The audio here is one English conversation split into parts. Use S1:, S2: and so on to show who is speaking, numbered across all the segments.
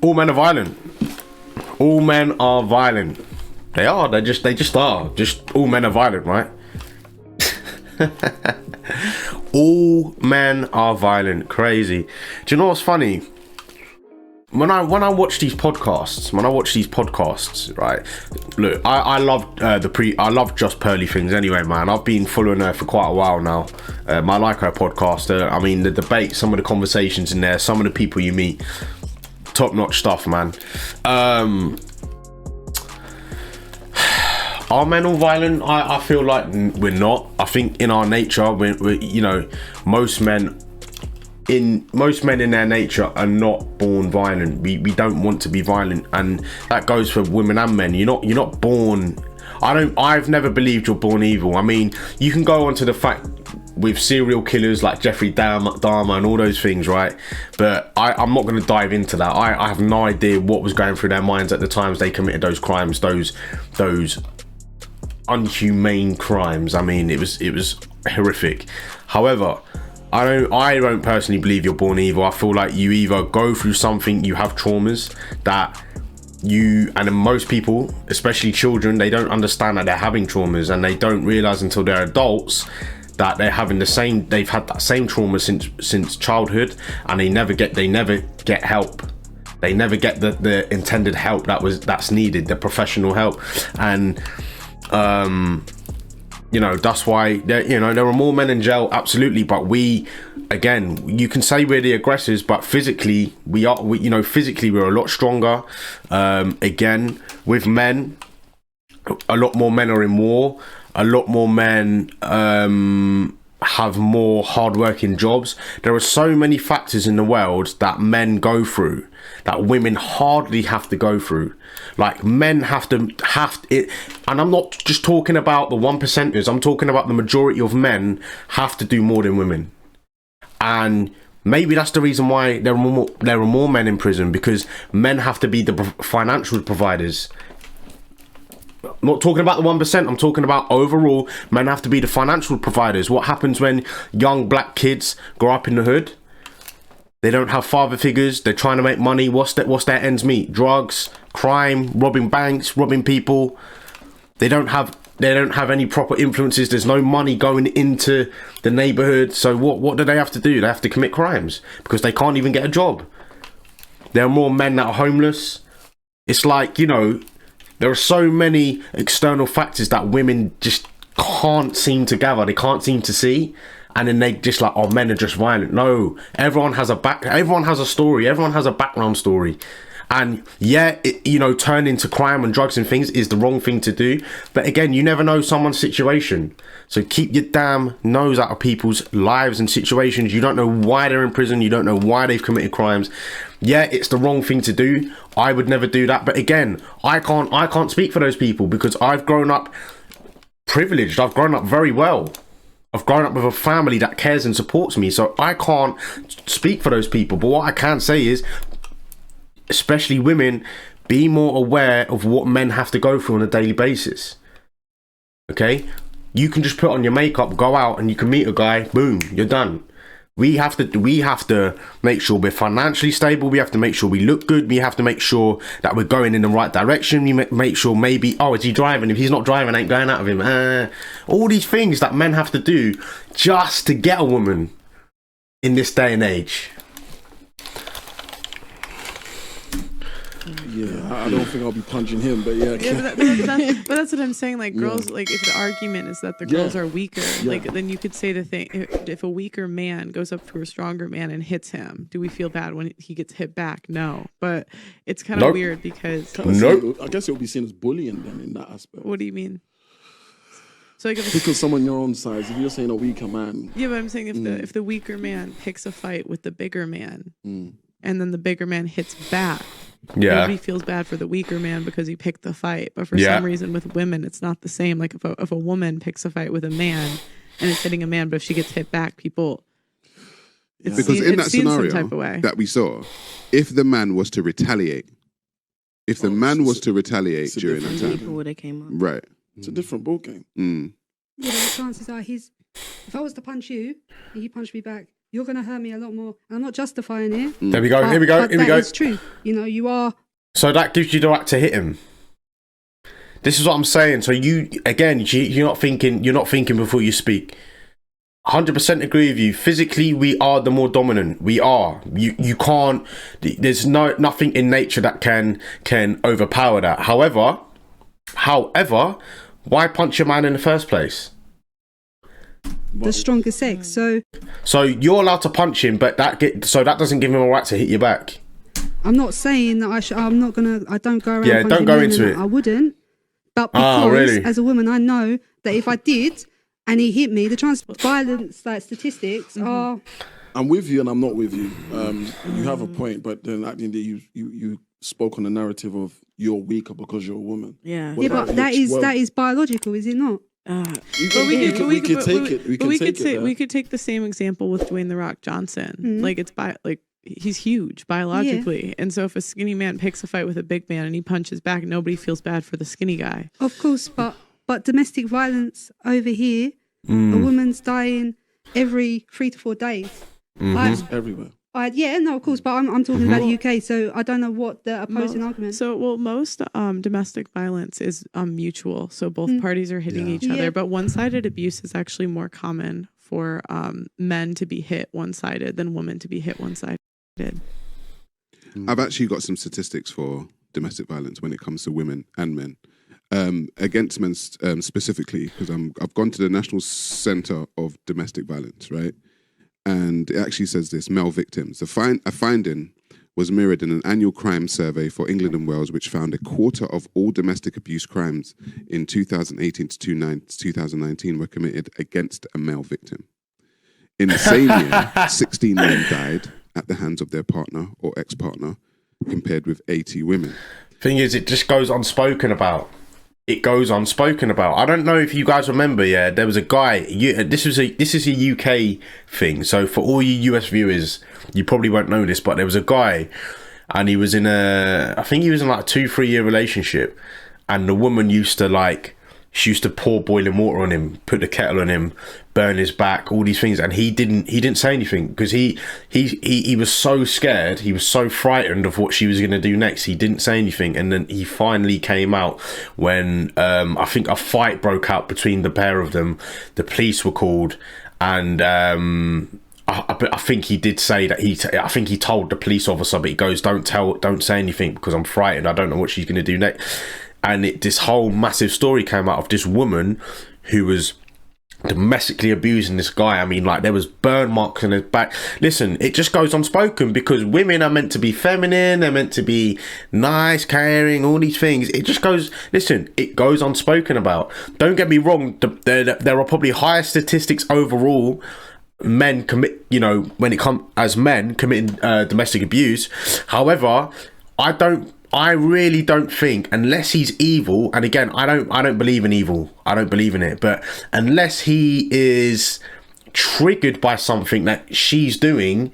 S1: All men are violent. All men are violent. They are. They just are. Just all men are violent, right? All men are violent. Crazy. Do you know what's funny? When I watch these podcasts, right? Look, I love I love Just Pearly Things anyway, man. I've been following her for quite a while now. I like her podcast. I mean, the debate, some of the conversations in there, some of the people you meet, top notch stuff, man. Are men all violent? I feel like we're not. I think in our nature, we're you know, most men in their nature are not born violent. We don't want to be violent, and that goes for women and men. You're not born. I've never believed you're born evil. I mean, you can go on to the fact with serial killers like Jeffrey Dahmer and all those things, right? But I'm not going to dive into that. I have no idea what was going through their minds at the times they committed those crimes, those unhumane crimes. I mean, it was horrific. However, I don't personally believe you're born evil. I feel like you either go through something, you have traumas that and most people, especially children, they don't understand that they're having traumas, and they don't realize until they're adults that they've had that same trauma since childhood, and they never get help. They never get the intended help that's needed, the professional help. And you know, that's why there are more men in jail, absolutely. But again, you can say we're the aggressors, but physically we're a lot stronger. Again, with men, a lot more men are in war. A lot more men have more hardworking jobs. There are so many factors in the world that men go through that women hardly have to go through. Like, men have it, and I'm not just talking about the 1%ers. I'm talking about the majority of men have to do more than women, and maybe that's the reason why there are more men in prison, because men have to be the financial providers. I'm not talking about the 1%. I'm talking about overall, men have to be the financial providers. What happens when young black kids grow up in the hood? They don't have father figures. They're trying to make money. What's their ends meet? Drugs, crime, robbing banks, robbing people. They don't have any proper influences. There's no money going into the neighborhood. So what do they have to do? They have to commit crimes because they can't even get a job. There are more men that are homeless. It's like, you know, there are so many external factors that women just can't seem to gather. They can't seem to see. And then they just like, oh, men are just violent. No, everyone has a story. Everyone has a background story. And yeah, turning to crime and drugs and things is the wrong thing to do. But again, you never know someone's situation. So keep your damn nose out of people's lives and situations. You don't know why they're in prison. You don't know why they've committed crimes. Yeah, it's the wrong thing to do. I would never do that. But again, I can't speak for those people because I've grown up privileged. I've grown up very well. I've grown up with a family that cares and supports me. So I can't speak for those people. But what I can say is, especially women, be more aware of what men have to go through on a daily basis. Okay? You can just put on your makeup, go out, and you can meet a guy, boom, you're done. We have to make sure we're financially stable. We have to make sure we look good. We have to make sure that we're going in the right direction. We make sure maybe, is he driving? If he's not driving, I ain't going out of him. All these things that men have to do just to get a woman in this day and age.
S2: Yeah, I don't think I'll be punching him, but yeah.
S3: But that's what I'm saying. Like, girls, like, if the argument is that the girls are weaker, like, then you could say the thing, if a weaker man goes up to a stronger man and hits him, do we feel bad when he gets hit back? No. But it's kind of weird because...
S2: I guess it would be seen as bullying then in that aspect.
S3: What do you mean? So like
S2: because someone your own size, if you're saying a weaker man...
S3: Yeah, but I'm saying if the weaker man picks a fight with the bigger man, and then the bigger man hits back, nobody feels bad for the weaker man because he picked the fight. But for some reason with women, it's not the same. Like if a woman picks a fight with a man and it's hitting a man, but if she gets hit back, people...
S4: Because in that scenario that we saw, if the man was to retaliate, during that time...
S5: People would have came up.
S4: Right.
S2: It's a different ball game.
S5: Yeah, the chances are if I was to punch you and you punch me back, you're going to hurt me a lot more. And I'm not justifying it.
S1: There we go. Here we go.
S5: But that is true. You know, you are.
S1: So that gives you the right to hit him. This is what I'm saying. So you're not thinking before you speak. 100% agree with you. Physically, we are the more dominant. We are. You can't. There's nothing in nature that can overpower that. However, why punch a man in the first place?
S5: The stronger sex. So
S1: you're allowed to punch him, but that doesn't give him a right to hit you back.
S5: I'm not saying that I don't go around.
S1: Yeah, don't go into it.
S5: I wouldn't. But because as a woman, I know that if I did and he hit me, the trans violence statistics are.
S2: I'm with you and I'm not with you. You have a point, but then at the end of the day, you spoke on the narrative of you're weaker because you're a woman.
S3: Yeah.
S5: But that is biological, is it not?
S2: We could
S3: take the same example with Dwayne "The Rock" Johnson. Like he's huge biologically, and so if a skinny man picks a fight with a big man and he punches back, nobody feels bad for the skinny guy.
S5: Of course, but domestic violence over here, a woman's dying every 3 to 4 days.
S2: Everywhere.
S5: Of course, but I'm talking about the UK, so I don't know what the opposing argument.
S3: Most domestic violence is mutual, so both parties are hitting each other. But one-sided abuse is actually more common for men to be hit one-sided than women to be hit one-sided.
S4: I've actually got some statistics for domestic violence when it comes to women and men. Against men specifically, because I've gone to the National Centre of Domestic Violence, right? And it actually says this: male victims. A finding was mirrored in an annual crime survey for England and Wales, which found a quarter of all domestic abuse crimes in 2018 to 2019 were committed against a male victim. In the same year, 16 men died at the hands of their partner or ex-partner, compared with 80 women.
S1: Thing is, it just goes unspoken about. It goes unspoken about. I don't know if you guys remember. Yeah, there was a guy. This is a UK thing. So for all you US viewers, you probably won't know this, but there was a guy, and he was in I think he was in like a 2-3 year relationship, and the woman used to pour boiling water on him, put the kettle on him, burn his back, all these things, and he didn't say anything because he was so scared, he was so frightened of what she was going to do next. He didn't say anything, and then he finally came out when I think a fight broke out between the pair of them. The police were called, and I think he did say that I think he told the police officer, but he goes, don't say anything because I'm frightened. I don't know what she's going to do next. And this whole massive story came out of this woman who was domestically abusing this guy. I mean, like, there was burn marks on his back. Listen, it just goes unspoken because women are meant to be feminine, they're meant to be nice, caring, all these things. It just goes, listen, it goes unspoken about. Don't get me wrong, there are probably higher statistics overall men commit, when it comes as men committing domestic abuse. However, I really don't think, unless he's evil, and again, I don't believe in evil. I don't believe in it. But unless he is triggered by something that she's doing,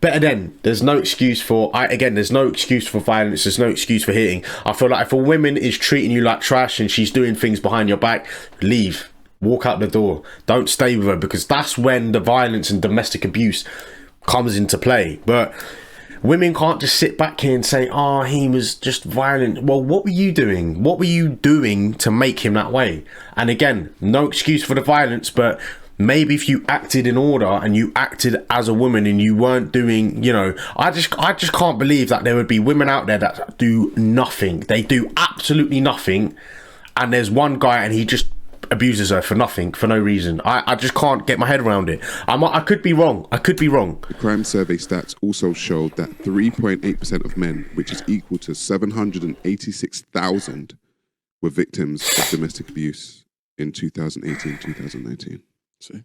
S1: better then, there's no excuse for there's no excuse for violence, there's no excuse for hitting. I feel like if a woman is treating you like trash and she's doing things behind your back, leave. Walk out the door. Don't stay with her, because that's when the violence and domestic abuse comes into play. But women can't just sit back here and say, he was just violent. Well, what were you doing? What were you doing to make him that way? And again, no excuse for the violence, but maybe if you acted in order and you acted as a woman and you weren't doing, I just can't believe that there would be women out there that do nothing. They do absolutely nothing. And there's one guy and he just abuses her for nothing, for no reason. I just can't get my head around it. I could be wrong. The
S4: crime survey stats also showed that 3.8% of men, which is equal to 786,000, were victims of domestic abuse in 2018-2019.
S2: See?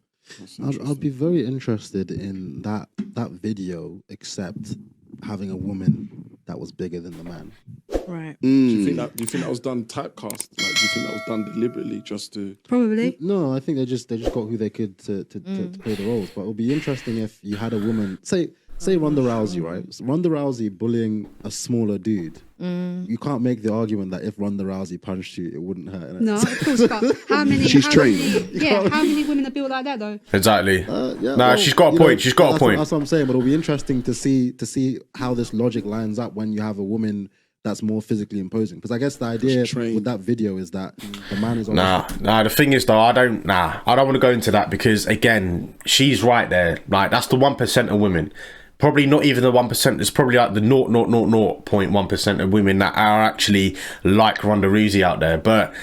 S6: I'll be very interested in that video, except having a woman that was bigger than the man.
S3: Right.
S2: Do you think that was done typecast? Like, do you think that was done deliberately just to?
S5: Probably.
S6: No, I think they just got who they could to play the roles. But it would be interesting if you had a woman, say say Ronda Rousey, right? Ronda Rousey bullying a smaller dude. You can't make the argument that if Ronda Rousey punched you, it wouldn't hurt. Innit?
S5: No, of course not. How many?
S4: She's trained.
S5: How many women are built like that though?
S1: Exactly.
S6: Yeah,
S1: nah, she's got a point. She's got a point.
S6: That's what I'm saying. But it'll be interesting to see how this logic lines up when you have a woman that's more physically imposing. Because I guess the idea with that video is that the man is
S1: nah. The thing is though, I don't want to go into that because again, she's right there. Like that's the 1% of women. Probably not even the 1%. It's probably like the 0.1% of women that are actually like Ronda Rousey out there. But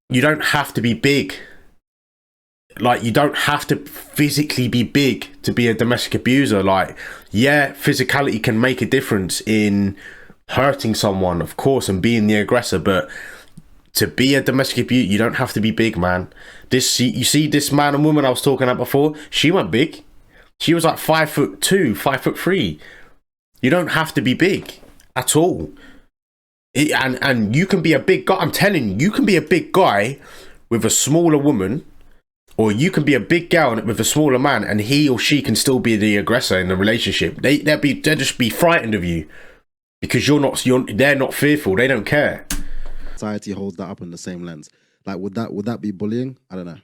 S1: you don't have to be big. Like you don't have to physically be big to be a domestic abuser. Like, yeah, physicality can make a difference in hurting someone, of course, and being the aggressor. But to be a domestic abuser, you don't have to be big, man. You see this man and woman I was talking about before. She went big. She was like 5'2", 5'3". You don't have to be big at all. And you can be a big guy. I'm telling you, you can be a big guy with a smaller woman, or you can be a big gal with a smaller man, and he or she can still be the aggressor in the relationship. They'll just be frightened of you because they're not fearful. They don't care.
S6: Society holds that up in the same lens. Like, would that be bullying? I don't know.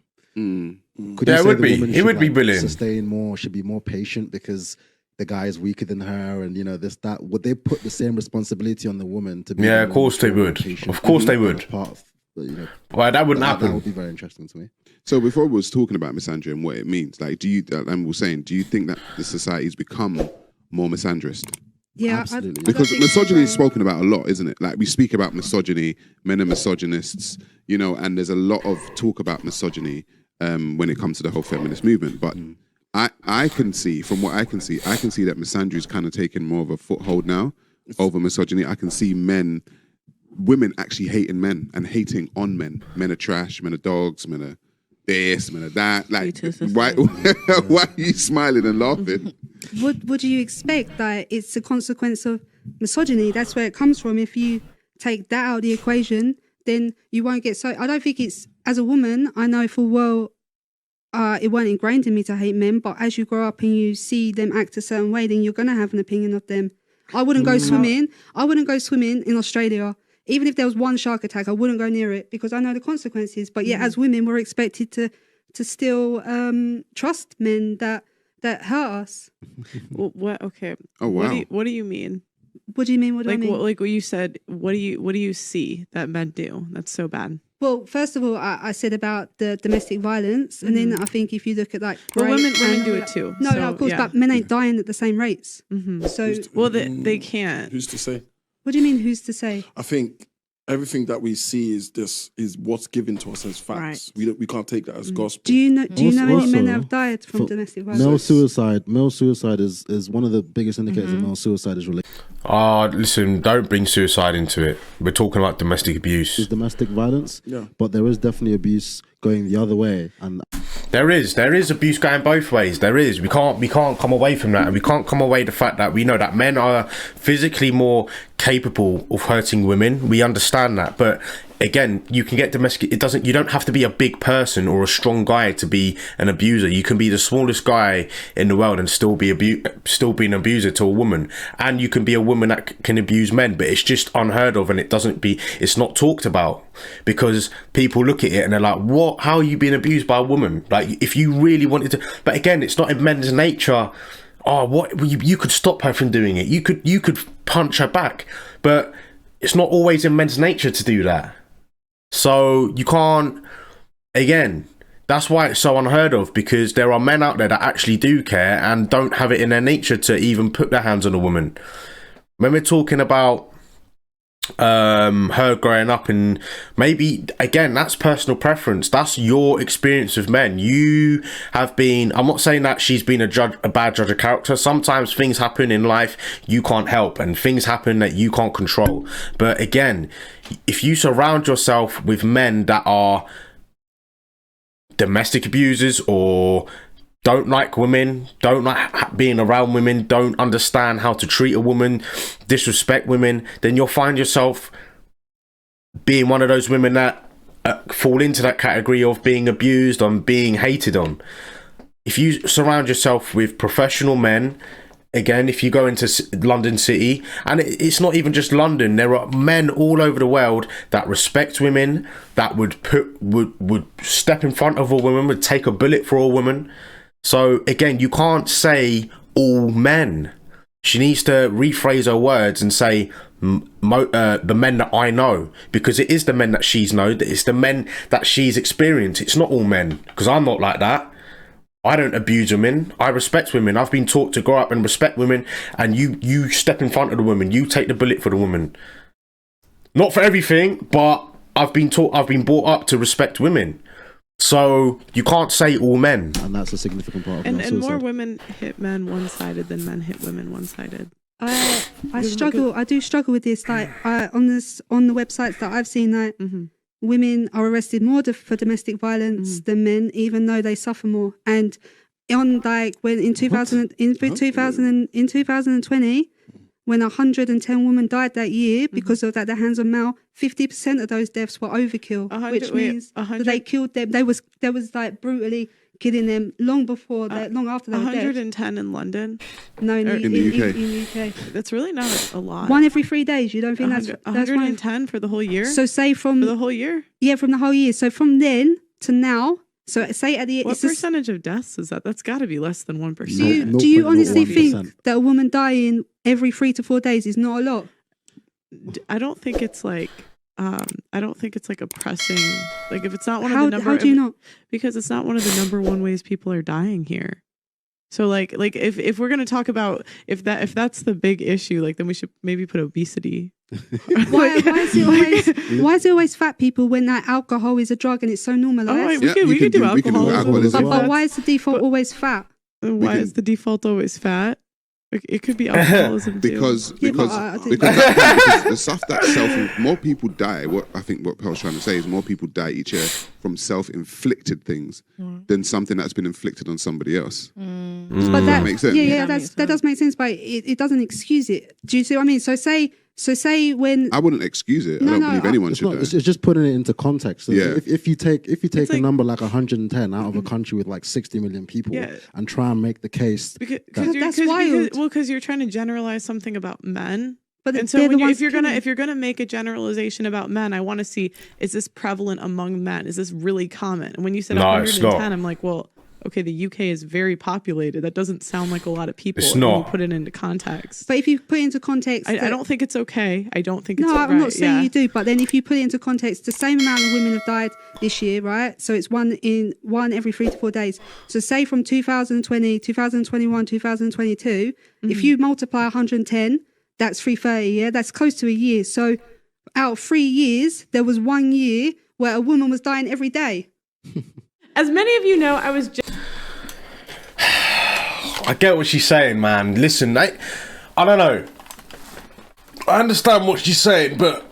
S6: Could
S1: yeah,
S6: you say
S1: it would
S6: the
S1: be.
S6: woman
S1: It
S6: should,
S1: would be
S6: like,
S1: bullying.
S6: sustain more, should be more patient because the guy is weaker than her, and this, that. Would they put the same responsibility on the woman to be?
S1: Yeah, of course they would. Of course they would.
S6: Part of,
S1: well, that wouldn't happen.
S6: That would be very interesting to me.
S4: So before we was talking about misandry and what it means, like, do you? And we're saying, do you think that the society's become more misandrist?
S5: Yeah,
S6: absolutely.
S4: Because misogyny is spoken about a lot, isn't it? Like we speak about misogyny, men are misogynists, and there's a lot of talk about misogyny when it comes to the whole feminist movement. But I can see, from what I can see that misandry is kind of taking more of a foothold now over misogyny. I can see women actually hating men and hating on men. Men are trash, men are dogs, men are this, men are that. Like, why are you smiling and laughing?
S5: What do you expect? That it's a consequence of misogyny. That's where it comes from. If you take that out of the equation, then you won't get so. I don't think it's, as a woman, I know full well it weren't ingrained in me to hate men, but as you grow up and you see them act a certain way, then you're going to have an opinion of them. I wouldn't go swimming. I wouldn't go swimming in Australia. Even if there was one shark attack, I wouldn't go near it because I know the consequences. But yet, as women, we're expected to still trust men that hurt us.
S3: Well, what? Okay.
S4: Oh wow.
S3: What do you mean?
S5: What do you mean? What do I mean?
S3: Like what you said. What do you see that men do that's so bad?
S5: Well, first of all, I said about the domestic violence, and then I think if you look at like,
S3: well, women do it too.
S5: No, of course, but men ain't dying at the same rates.
S3: Mm-hmm.
S5: So,
S3: they can't.
S2: Who's to say?
S5: What do you mean? Who's to say?
S2: I think everything that we see is what's given to us as facts.
S3: Right.
S2: We can't take that as gospel.
S5: Do you know any men that
S6: Also,
S5: have died from domestic violence?
S6: Male suicide is one of the biggest indicators of male suicide is related.
S1: Listen, don't bring suicide into it. We're talking about domestic abuse.
S6: It's domestic violence,
S2: Yeah.
S6: but there is definitely abuse going the other way, and
S1: There is abuse going both ways. There is. We can't come away from that, and we can't come away the fact that we know that men are physically more capable of hurting women. We understand that, but again, you can get domestic. You don't have to be a big person or a strong guy to be an abuser. You can be the smallest guy in the world and still be an abuser to a woman. And you can be a woman that can abuse men, but it's just unheard of, and it's not talked about because people look at it and they're like, "What? How are you being abused by a woman?" Like, if you really wanted to, but again, it's not in men's nature. Oh, what? You could stop her from doing it. You could punch her back, but it's not always in men's nature to do that. So you can't, again, that's why it's so unheard of, because there are men out there that actually do care and don't have it in their nature to even put their hands on a woman. When we're talking about her growing up, and maybe, again, that's personal preference. That's your experience with men. You have been, I'm not saying that she's been a bad judge of character. Sometimes things happen in life you can't help, and things happen that you can't control. But again, if you surround yourself with men that are domestic abusers or don't like women, don't like being around women, don't understand how to treat a woman, disrespect women, then you'll find yourself being one of those women that fall into that category of being abused and being hated on. If you surround yourself with professional men again, if you go into London City, and it's not even just London, there are men all over the world that respect women, that would step in front of a woman, would take a bullet for a woman. So again, you can't say all men. She needs to rephrase her words and say the men that I know, because it is the men that she's known, it's the men that she's experienced. It's not all men, because I'm not like that. I don't abuse women. I respect women. I've been taught to grow up and respect women, and you step in front of the woman, you take the bullet for the woman. Not for everything, but I've been brought up to respect women. So you can't say all men.
S6: And that's a significant part of
S3: it. And more women hit men one-sided than men hit women one-sided.
S5: I do struggle with this. Like on the websites that I've seen, like women are arrested more for domestic violence than men, even though they suffer more. And on like when in 2020, when 110 women died that year because of at the hands of male, 50% of those deaths were overkill, which means that they killed them. There was like brutally killing them long before, long after they were dead.
S3: 110 in London?
S5: No, in the UK. In the UK.
S3: That's really not a lot.
S5: One every 3 days. You don't think that's
S3: 110 for the whole year?
S5: So say for
S3: the whole year?
S5: Yeah, from the whole year. So from then to now. So say at the
S3: what percentage of deaths is that? That's got to be less than 1%.
S5: Do you honestly think that a woman dying every 3 to 4 days is not a lot?
S3: I don't think it's like a pressing, like if it's not one of the number.
S5: How do you not?
S3: Because it's not one of the number one ways people are dying here. So like if we're gonna talk about if that's the big issue, like then we should maybe put obesity.
S5: Why is it always fat people when that alcohol is a drug and it's so normalized?
S3: We could do alcohol.
S5: But why is the default always fat?
S3: Why is the default always fat? It could be alcoholism
S4: because the stuff that more people die. What Pel's trying to say is more people die each year from self-inflicted things than something that's been inflicted on somebody else.
S5: But that makes sense. Yeah, that does make sense. But it doesn't excuse it. Do you see what I mean? So say when
S4: I wouldn't excuse it. I don't believe anyone should.
S6: It's just putting it into context. So if you take a number like 110 out of a country with like 60 million people and try and make the case,
S5: that's wild.
S3: Because you're trying to generalize something about men.
S5: But
S3: and so if you're gonna make a generalization about men, I want to see, is this prevalent among men? Is this really common? And when you said 110, I'm like, well, okay, the UK is very populated. That doesn't sound like a lot of people.
S1: It's not.
S3: When you put it into context.
S5: But if you put it into context...
S3: I don't think it's okay. I don't think it's
S5: right.
S3: No,
S5: I'm not saying you do. But then if you put it into context, the same amount of women have died this year, right? So it's one every 3 to 4 days. So say from 2020, 2021, 2022, if you multiply 110, that's 330, yeah? That's close to a year. So out of 3 years, there was 1 year where a woman was dying every day.
S3: As many of you know, I was just...
S1: I get what she's saying, man. Listen, I don't know. I understand what she's saying, but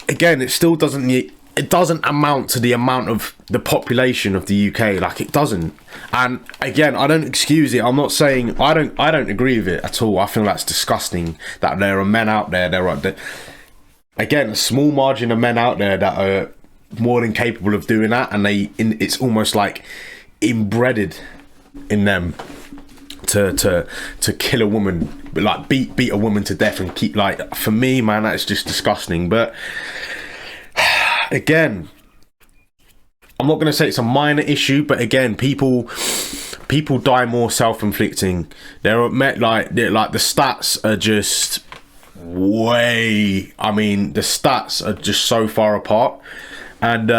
S1: again, it still doesn't amount to the amount of the population of the UK. Like, it doesn't. And again, I don't excuse it. I'm not saying I don't agree with it at all. I feel that's disgusting that there are men out there. Again, a small margin of men out there that are more than capable of doing that, and it's almost like inbred in them to kill a woman, like beat a woman to death and keep, like, for me, man, that's just disgusting. But again, I'm not going to say it's a minor issue, but again, people die more self-inflicting. The stats are just the stats are just so far apart. And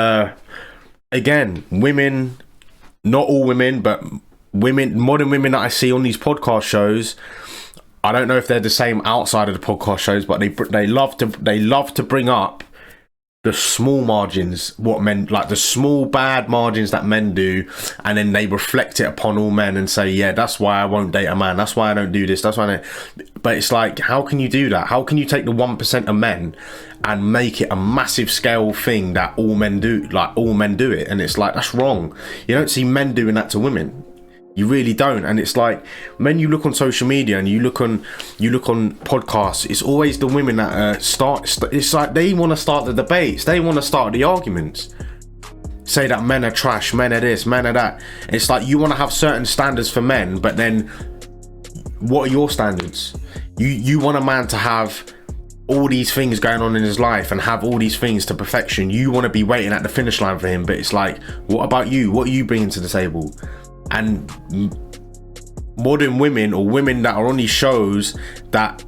S1: again, women, not all women, but modern women that I see on these podcast shows, I don't know if they're the same outside of the podcast shows, but they love to bring up the small margins, what men, like the small bad margins that men do, and then they reflect it upon all men and say, yeah, that's why I won't date a man, that's why I don't do this, that's why but it's like, how can you do that? How can you take the 1% of men and make it a massive scale thing that all men do, like all men do it? And it's like, that's wrong. You don't see men doing that to women. You really don't. And it's like, when you look on social media and you look on podcasts, it's always the women that it's like they want to start the debates, they want to start the arguments, say that men are trash, men are this, men are that. It's like you want to have certain standards for men, but then what are your standards? You want a man to have all these things going on in his life and have all these things to perfection. You want to be waiting at the finish line for him, but it's like, what about you? What are you bringing to the table? And modern women, or women that are on these shows that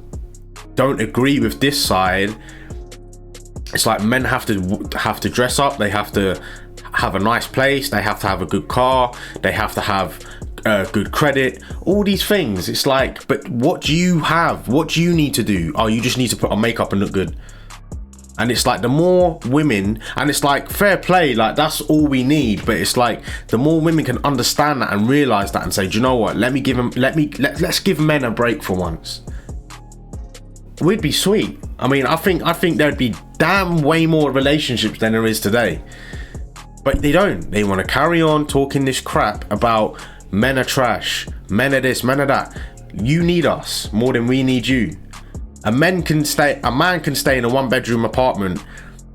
S1: don't agree with this side, it's like men have to dress up, they have to have a nice place, they have to have a good car, they have to have good credit, all these things. It's like, but what do you have? What do you need to do? Oh, you just need to put on makeup and look good. And it's like, the more women, and it's like, fair play, like that's all we need, but it's like, the more women can understand that and realize that and say, do you know what, let's give men a break for once, we'd be sweet. I mean, I think there'd be damn way more relationships than there is today. But they don't. They want to carry on talking this crap about men are trash, men are this, men are that. You need us more than we need you. A man can stay in a 1-bedroom apartment,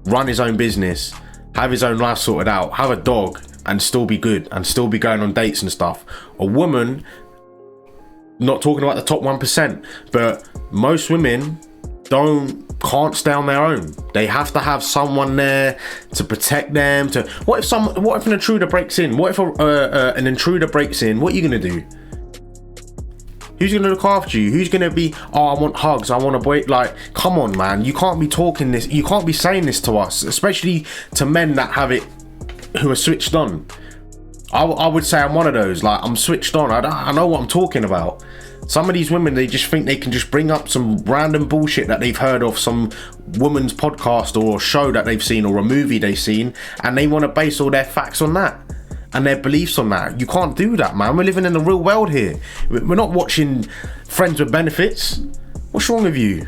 S1: run his own business, have his own life sorted out, have a dog, and still be good, and still be going on dates and stuff. A woman, not talking about the top 1%, but most women can't stay on their own. They have to have someone there to protect them. What if an intruder breaks in? What if an intruder breaks in? What are you gonna do? Who's gonna look after you? Who's gonna be, oh, I want hugs, I want a boy? Like, come on, man, you can't be talking this, you can't be saying this to us, especially to men that have it, who are switched on. I would say I'm one of those. Like, I'm switched on. I know what I'm talking about. Some of these women, they just think they can just bring up some random bullshit that they've heard of some woman's podcast or show that they've seen or a movie they've seen, and they want to base all their facts on that and their beliefs on that. You can't do that, man. We're living in the real world here. We're not watching Friends with Benefits. What's wrong with you?